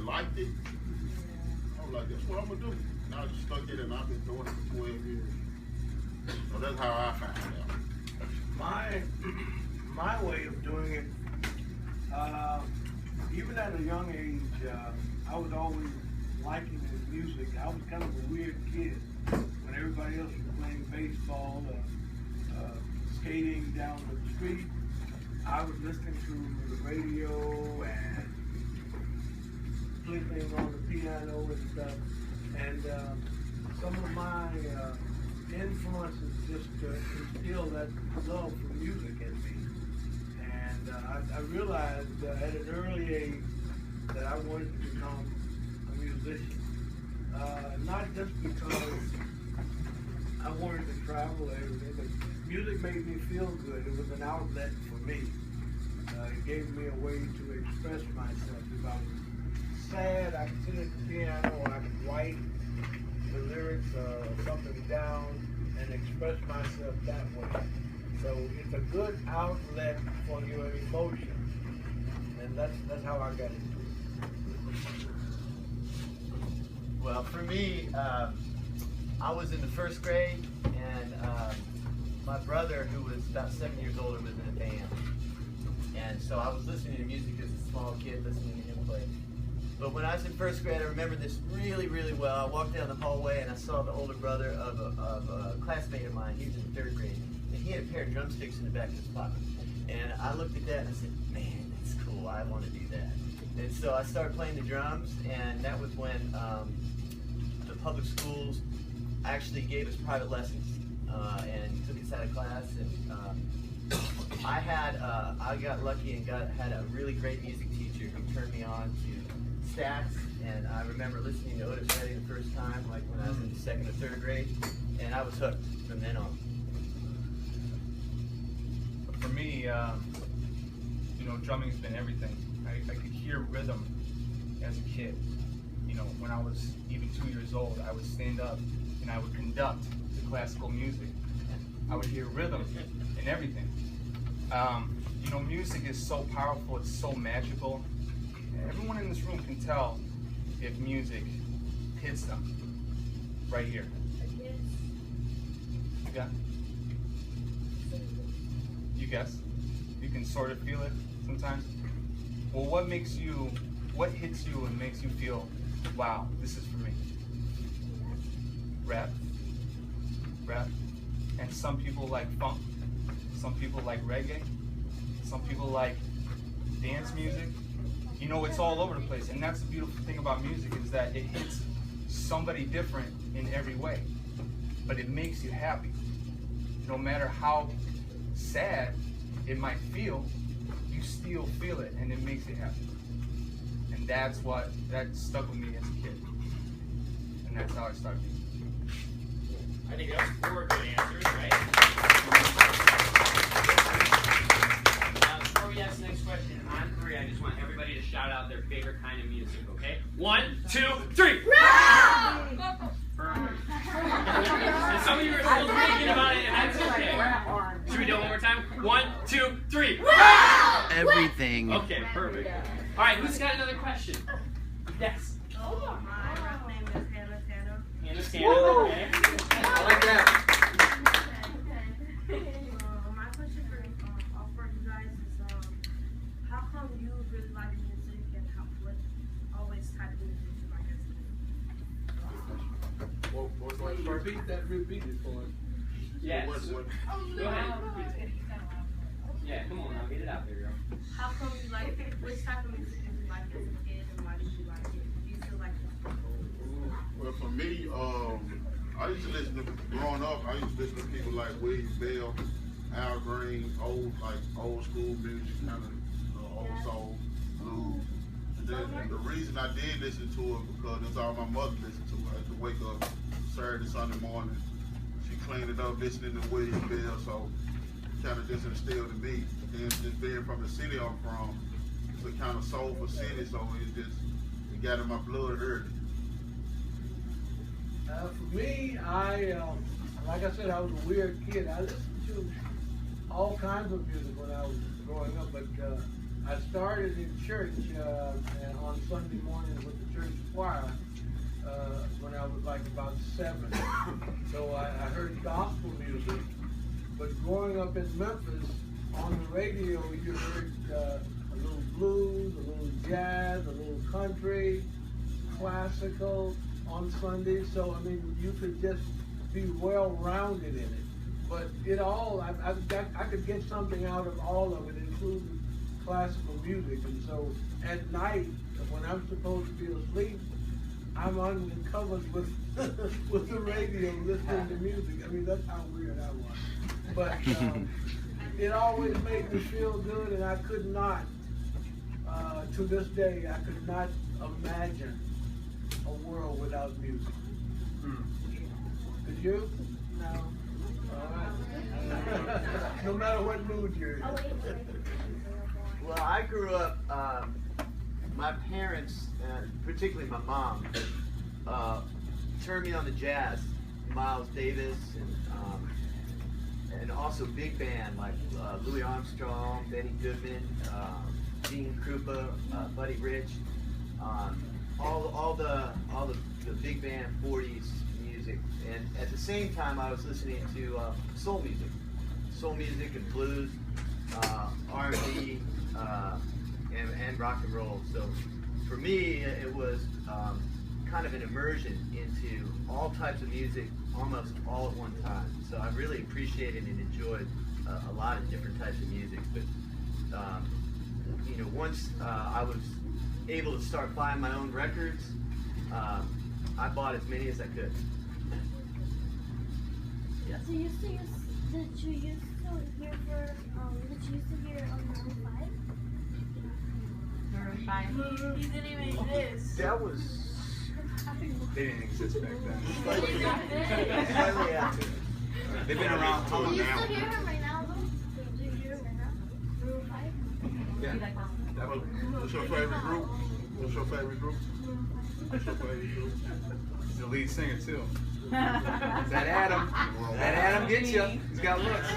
and liked it, I was like, that's what I'm gonna do. And I just stuck it, and I've been doing it for 12 years. So that's how I found out. My way of doing it, even at a young age, I was always liking his music. I was kind of a weird kid when everybody else was playing baseball, skating down the street. I was listening to the radio and playing on the piano and stuff. And some of my influences just instilled that love for music in me. And I realized at an early age that I wanted to become a musician. Not just because I wanted to travel and everything, but music made me feel good. It was an outlet for me. It gave me a way to express myself. If I was sad, I could sit at the piano, or I could write the lyrics or something down and express myself that way. So it's a good outlet for your emotions, and that's how I got into it. Well, for me, I was in the first grade, and my brother, who was about 7 years older, was in a band. And so I was listening to music as a small kid, listening to him play. But when I was in first grade, I remember this really, really well. I walked down the hallway and I saw the older brother of a classmate of mine. He was in third grade. And he had a pair of drumsticks in the back of his pocket. And I looked at that and I said, man, that's cool. I want to do that. And so I started playing the drums, and that was when the public schools actually gave us private lessons and took us out of class. And I got lucky and had a really great music teacher who turned me on to stats, and I remember listening to Otis Redding the first time, like when I was in second or third grade, and I was hooked from then on. For me, drumming's been everything. I could hear rhythm as a kid. When I was even 2 years old, I would stand up and I would conduct the classical music. I would hear rhythm in everything. Music is so powerful, it's so magical. Everyone in this room can tell if music hits them right here. You got? You guess? You can sort of feel it sometimes? Well, what hits you and makes you feel, wow, this is for me? Rap. And some people like funk, some people like reggae, some people like dance music. It's all over the place, and that's the beautiful thing about music, is that it hits somebody different in every way, but it makes you happy. No matter how sad it might feel, you still feel it, and it makes you happy. And that stuck with me as a kid, and that's how I started. I think that was 4 good answers, right? Before we ask the next question, on 3, I just want everybody to shout out their favorite kind of music, okay? 1, 2, 3! Perfect. And some of you are still thinking about it, and that's okay. Should we do it one more time? 1, 2, 3! Everything. Okay, perfect. All right, who's got another question? Yes. Oh, my last name is Hannah Tanner. Hannah Tanner, okay. I like that. My question for you guys is, how come you really like music, and what always type of music you like? Repeat it for us. Yes. Go ahead. Yeah, come on now, get it out there, girl. How come you like it? Which type of music did you like as a kid, and why did you like it? Do you still like it? Well, for me, I used to growing up, I used to listen to people like William Bell, Al Green, old school music, kind of old soul, blues. And the reason I did listen to it because that's all my mother listened to. I had to wake up Saturday, Sunday morning. She cleaned it up listening to William Bell, so it kind of just instilled in me. And just being from the city I'm from, it's a kind of soulful city, so it got in my blood early. For me, like I said, I was a weird kid. I listened to all kinds of music when I was growing up, but I started in church on Sunday mornings with 7. So I heard gospel music, but growing up in Memphis, on the radio you heard a little blues, a little jazz, a little country, classical on Sundays. So I mean, you could just be well-rounded in it. But it all, I could get something out of all of it, including classical music. And so at night, when I'm supposed to be asleep, I'm uncovered with with the radio listening to music. I mean, that's how weird I was. But it always made me feel good, and I could not, to this day, I could not imagine a world without music. Could you? No. All right. No matter what mood you're in. Well, I grew up, my parents, particularly my mom, turned me on to jazz. Miles Davis and also big band like Louis Armstrong, Benny Goodman, Gene Krupa, Buddy Rich, all the big band 40s music. And at the same time, I was listening to soul music and blues, R&B, and rock and roll. So for me, it was kind of an immersion into all types of music almost all at one time. So I really appreciated and enjoyed a lot of different types of music. But you know, once I was able to start buying my own records, I bought as many as I could. Yeah. So did you used to hear Maroon 5? Maroon 5? He didn't even exist. That was. They didn't exist back then. Slightly after. They've been around for Do you now. still hear him right now, though? Do you hear him right now? Maroon 5? Yeah. What's your favorite group? What's your favorite group? What's your favorite group? He's the lead singer too. That Adam gets you. He's got looks.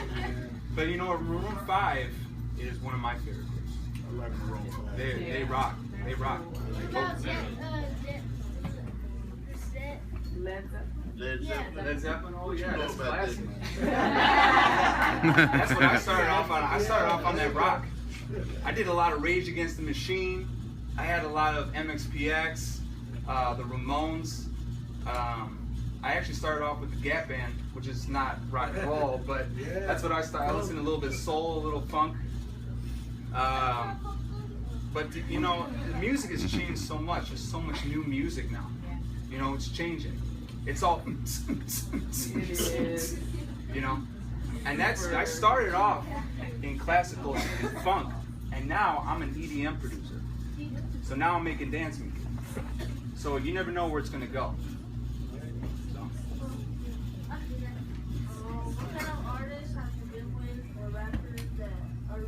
But you know what? Maroon 5 is one of my favorite groups. I like Maroon 5. They rock. They rock. Led Zeppelin. Led Zeppelin. Oh What you yeah, know that's about classic. this? That's what I started off on. I started off on that rock. I did a lot of Rage Against the Machine. I had a lot of MXPX, the Ramones. I actually started off with the Gap Band, which is not rock and roll, but that's what I started. I listened to a little bit of soul, a little funk. But you know, the music has changed so much. There's so much new music now. You know, it's changing. It's all, you know, and I started off in classical and funk, and now I'm an EDM producer. So now I'm making dance music. So you never know where it's gonna go. So. What kind of artists have you been with, or rappers that are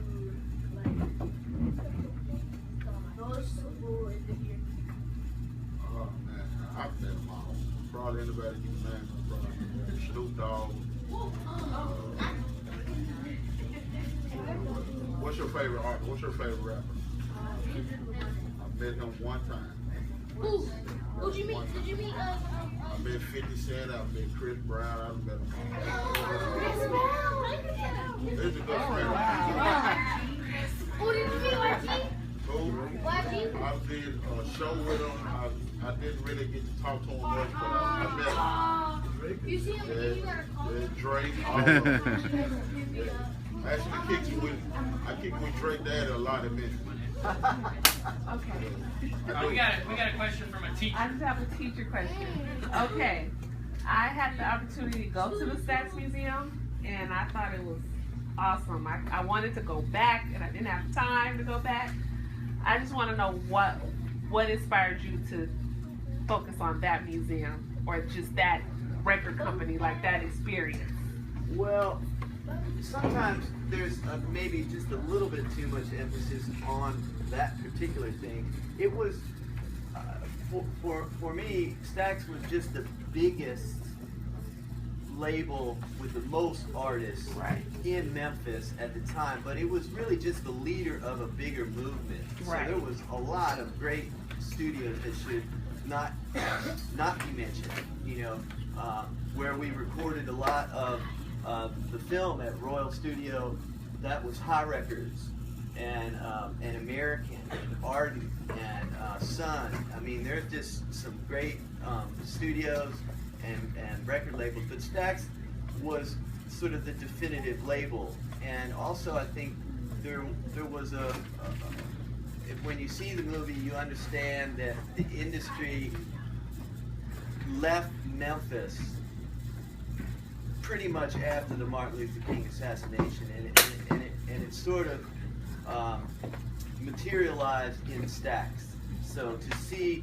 like noticeable in the year? Oh man, I've met them all. Probably anybody you can name. Probably Snoop Dogg. What's your favorite artist? What's your favorite rapper? I met him one time. Who'd you meet? Did you meet? I met 50 Cent. I met Chris Brown. I met him all. He's a good friend of mine. Who did you meet? YG? Who? YG? I did a show with him. I didn't really get to talk to him much, but I met him. You see him again? You gotta call him. Drake, all of them. I actually kicked it with Drake Daddy a lot of men. Okay. We got a question from a teacher. I just have a teacher question. Okay. I had the opportunity to go to the Stax Museum, and I thought it was awesome. I wanted to go back, and I didn't have time to go back. I just want to know what inspired you to focus on that museum, or just that record company, like that experience. Well, sometimes there's maybe just a little bit too much emphasis on that particular thing. It was, for me, Stax was just the biggest label with the most artists in Memphis at the time, but it was really just the leader of a bigger movement. So there was a lot of great studios that should not be mentioned. You know, where we recorded a lot of the film at Royal Studio, that was High Records and American and Ardent and Sun. I mean, there's just some great studios and record labels, but Stax was sort of the definitive label. And also, I think there was when you see the movie, you understand that the industry left Memphis pretty much after the Martin Luther King assassination, and it sort of materialized in Stax. So to see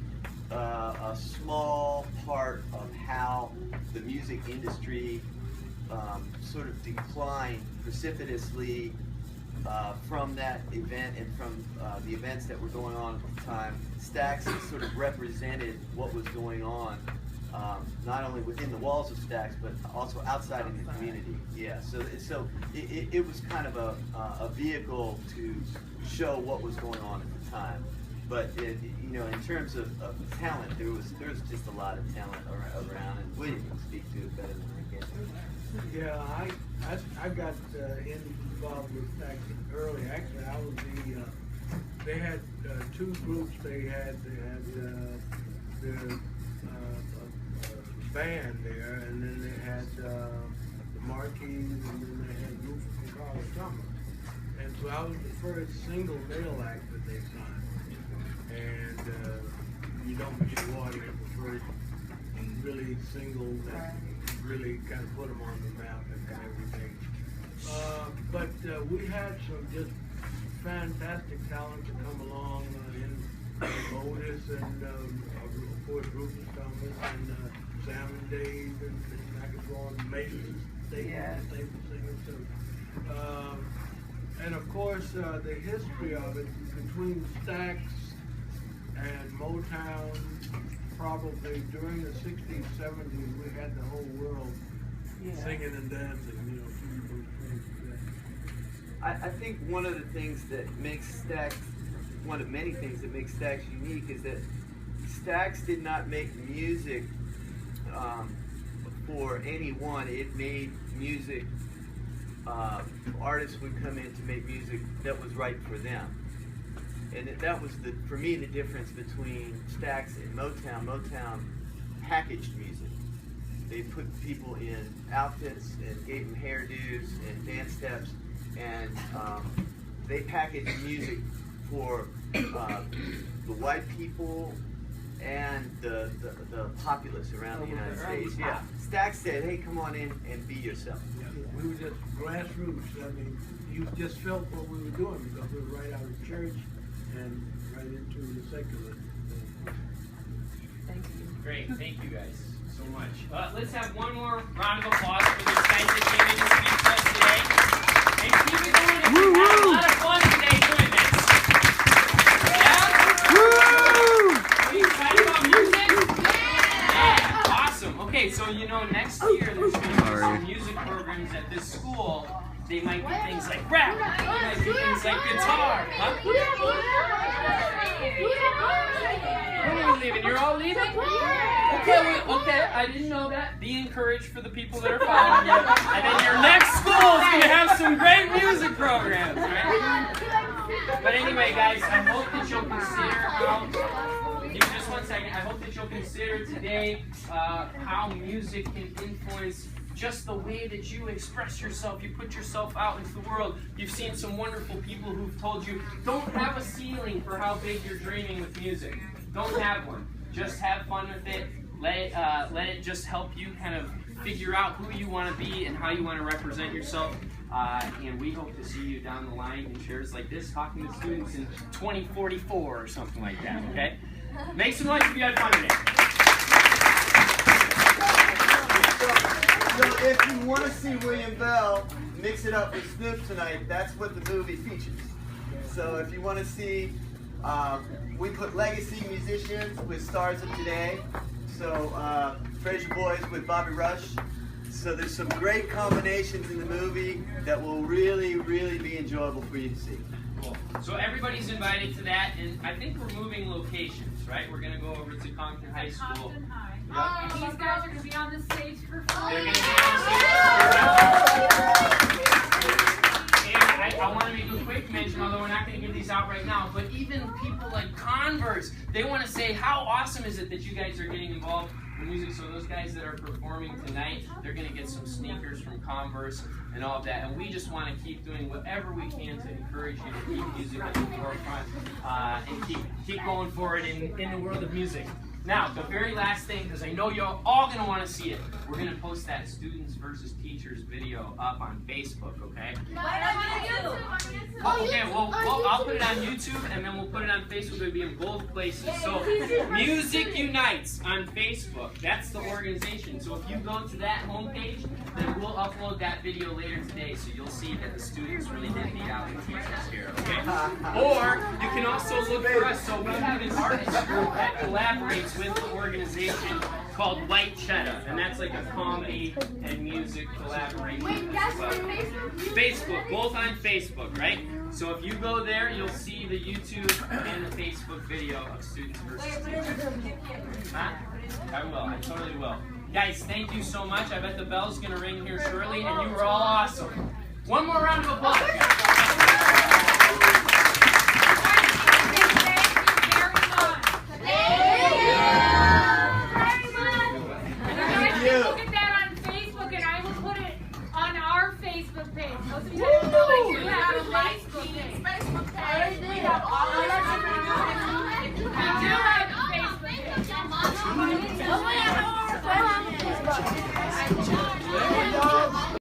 a small part of how the music industry sort of declined precipitously from that event and from the events that were going on at the time, Stax sort of represented what was going on, not only within the walls of Stax, but also outside in the community. Yeah, so it was kind of a vehicle to show what was going on at the time. But you know, in terms of talent, there was just a lot of talent around, and William can speak to it better than I can. Yeah, I got involved with Stax early. Actually, I was they had two groups. They had the band there, and then they had the Marquis, and then they had Rufus and Carla Summer. And so I was the first single male act that they signed. And You Don't Miss Your Water was the first really single that really kind of put them on the map and everything. But we had some just fantastic talent to come along in Otis and of course Rufus Thomas and Sam and Dave and I could go on Mason Staples singers too. And of course the history of it between Stax and Motown, probably during the 60s, 70s, we had the whole world singing and dancing, you know, through those things. I think one of the things that makes Stax, one of many things that makes Stax unique is that Stax did not make music for anyone. It made music, artists would come in to make music that was right for them. And that was, for me, the difference between Stax and Motown. Motown packaged music. They put people in outfits and gave them hairdos and dance steps, and they packaged music for the white people and the populace around the United States. Yeah, Stax said, "Hey, come on in and be yourself." Yeah. We were just grassroots. I mean, you just felt what we were doing because we were right out of church and right into the secular thing. Thank you. Great, thank you guys so much. Let's have one more round of applause for these guys that came in to speak to us today. And keep it going. We had a lot of fun today doing this. Yeah? Woo! Are you excited about music? Yeah, awesome. Okay, so you know, next year there's going to be some music programs at this school. They might be things like rap, they might be things like guitar. Huh? When are you leaving? You're all leaving? Okay, I didn't know that. Be encouraged for the people that are following you. And then your next school is going to have some great music programs, right? But anyway, guys, I hope that you'll consider just one second. I hope that you'll consider today how music can influence just the way that you express yourself, you put yourself out into the world. You've seen some wonderful people who've told you, don't have a ceiling for how big you're dreaming with music. Don't have one. Just have fun with it. Let it just help you kind of figure out who you want to be and how you want to represent yourself. And we hope to see you down the line in chairs like this, talking to students in 2044 or something like that, okay? Make some noise if you had fun today. So if you want to see William Bell mix it up with Snoop tonight, that's what the movie features. So if you want to see, we put legacy musicians with stars of today. So Frayser Boy with Bobby Rush. So there's some great combinations in the movie that will really, really be enjoyable for you to see. Cool. So everybody's invited to that, and I think we're moving locations, right? We're gonna go over to Compton High School. Compton High. Yep. And these guys are going to be on the stage for free. They're gonna be on the stage. And I want to make a quick mention, although we're not going to give these out right now, but even people like Converse, they want to say, how awesome is it that you guys are getting involved in music? So those guys that are performing tonight, they're going to get some sneakers from Converse and all of that. And we just want to keep doing whatever we can to encourage you to keep music at the forefront and keep going forward in the world of music. Now, the very last thing, because I know you're all going to want to see it, we're going to post that Students versus Teachers video up on Facebook, okay? Okay, well, I'll put it on YouTube, and then we'll put it on Facebook. It'll be in both places. So, Music Unites on Facebook. That's the organization. So if you go to that homepage, then we'll upload that video later today, so you'll see that the students really did beat out the teachers here, okay? Or you can also look for us. So we have an artist group that collaborates with the organization called White Cheddar, and that's like a comedy and music collaboration. Wait, that's as well. on Facebook? Facebook, both on Facebook, right? So if you go there, you'll see the YouTube and the Facebook video of Students versus Teachers. Huh? I will. I totally will. Guys, thank you so much. I bet the bell's going to ring here shortly, and you were all awesome. One more round of applause. Look at that on Facebook, and I will put it on our Facebook page. Most of you guys know I do have a Facebook page. We have all of our Facebook pages. We do have a Facebook page.